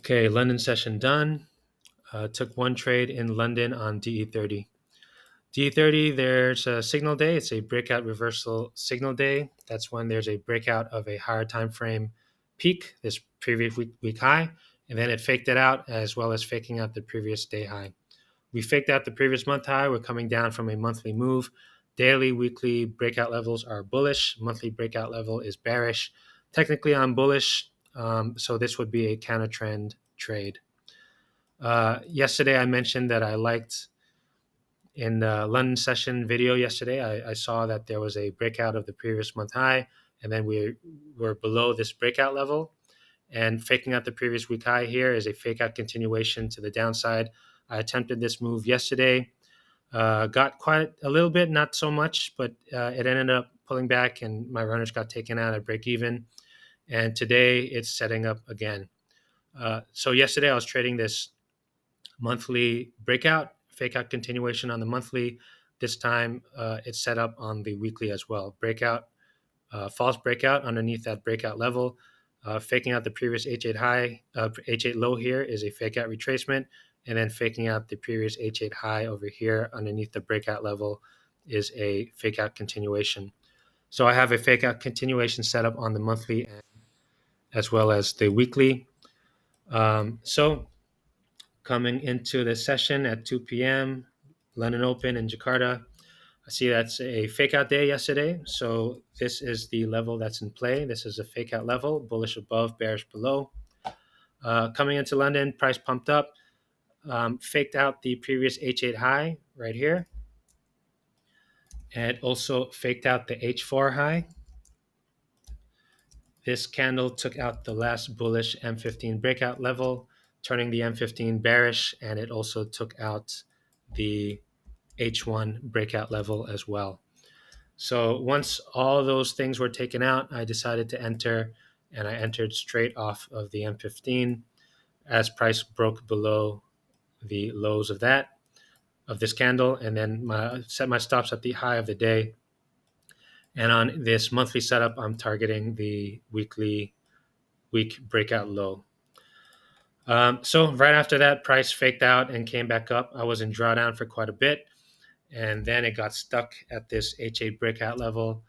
Okay, London session done. Took one trade in London on DE30. DE30, there's a signal day. It's a breakout reversal signal day. That's when there's a breakout of a higher time frame peak, this previous week high, and then it faked it out as well as faking out the previous day high. We faked out the previous month high. We're coming down from a monthly move. Daily, weekly breakout levels are bullish. Monthly breakout level is bearish. Technically, I'm bullish, so this would be a counter trend trade. Yesterday, I mentioned that I liked in the London session video yesterday, I saw that there was a breakout of the previous month high, and then we were below this breakout level. And faking out the previous week high here is a fake out continuation to the downside. I attempted this move yesterday, got quite a little bit, not so much, but it ended up pulling back, and my runners got taken out at break even. And today it's setting up again. So yesterday I was trading this monthly breakout, fake out continuation on the monthly. This time it's set up on the weekly as well. Breakout, false breakout underneath that breakout level. Faking out the previous H8 high, H8 low here is a fake out retracement. And then faking out the previous H8 high over here underneath the breakout level is a fake out continuation. So I have a fake out continuation set up on the monthly as well as the weekly. So coming into the session at 2 p.m., London Open in Jakarta. I see that's a fake out day yesterday. So this is the level that's in play. This is a fake out level, bullish above, bearish below. Coming into London, price pumped up, faked out the previous H8 high right here, and also faked out the H4 high. This candle took out the last bullish M15 breakout level, turning the M15 bearish, and it also took out the H1 breakout level as well. So once all those things were taken out, I decided to enter, and I entered straight off of the M15 as price broke below the lows of this candle, and then set my stops at the high of the day. And on this monthly setup, I'm targeting the week breakout low. So right after that, price faked out and came back up. I was in drawdown for quite a bit, and then it got stuck at this H8 breakout level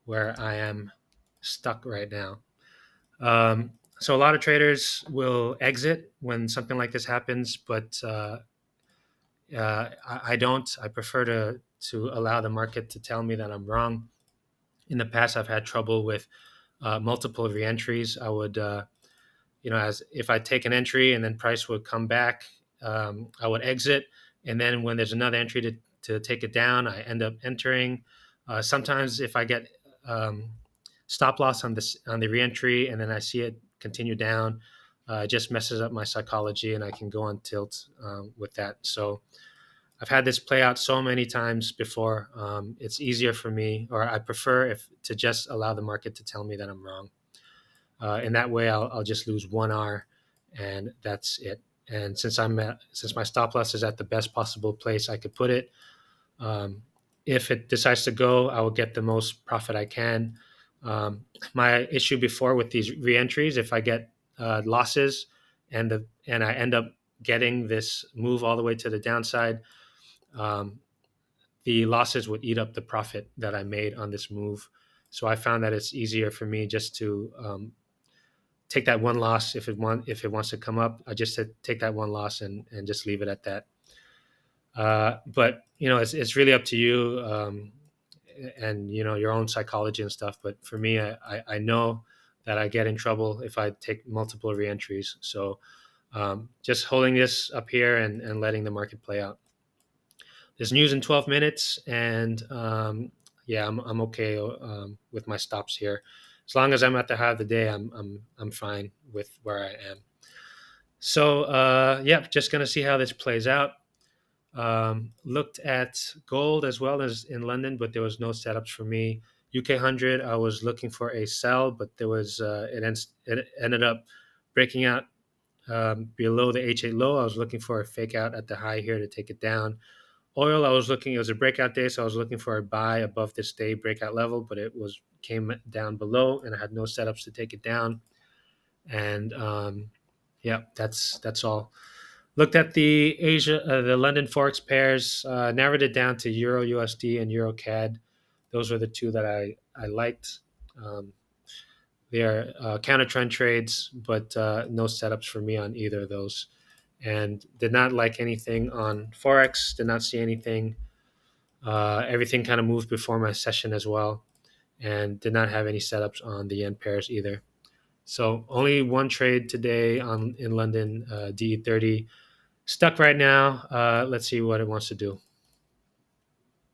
where I am stuck right now. So a lot of traders will exit when something like this happens, but I don't. I prefer to allow the market to tell me that I'm wrong. In the past, I've had trouble with multiple reentries. I would, as if I take an entry and then price would come back, I would exit, and then when there's another entry to take it down, I end up entering. Sometimes if I get stop loss on the reentry and then I see it continue down, it just messes up my psychology and I can go on tilt with that. So I've had this play out so many times before. It's easier for me, or I prefer to just allow the market to tell me that I'm wrong. In that way, I'll just lose 1 hour, and that's it. And since my stop loss is at the best possible place I could put it, if it decides to go, I will get the most profit I can. My issue before with these reentries, if I get losses and I end up getting this move all the way to the downside, the losses would eat up the profit that I made on this move. So I found that it's easier for me just to take that one loss if it wants to come up. I just take that one loss and just leave it at that. But it's really up to you. And your own psychology and stuff. But for me, I know that I get in trouble if I take multiple reentries. So just holding this up here and letting the market play out. There's news in 12 minutes, and I'm okay with my stops here. As long as I'm at the high of the day, I'm fine with where I am. So just gonna see how this plays out. Looked at gold as well as in London, but there was no setups for me. UK 100, I was looking for a sell, but there was it ended up breaking out below the H8 low. I was looking for a fake out at the high here to take it down. Oil, it was a breakout day, so I was looking for a buy above this day breakout level, but came down below, and I had no setups to take it down. And Yeah, that's all. Looked at the the London Forex pairs, narrowed it down to Euro USD and Euro CAD. Those were the two that I liked. Um, they are counter trend trades, but no setups for me on either of those. And did not like anything on Forex, did not see anything. Everything kind of moved before my session as well, and did not have any setups on the yen pairs either. So only one trade today on in London, DE30 stuck right now. Let's see what it wants to do.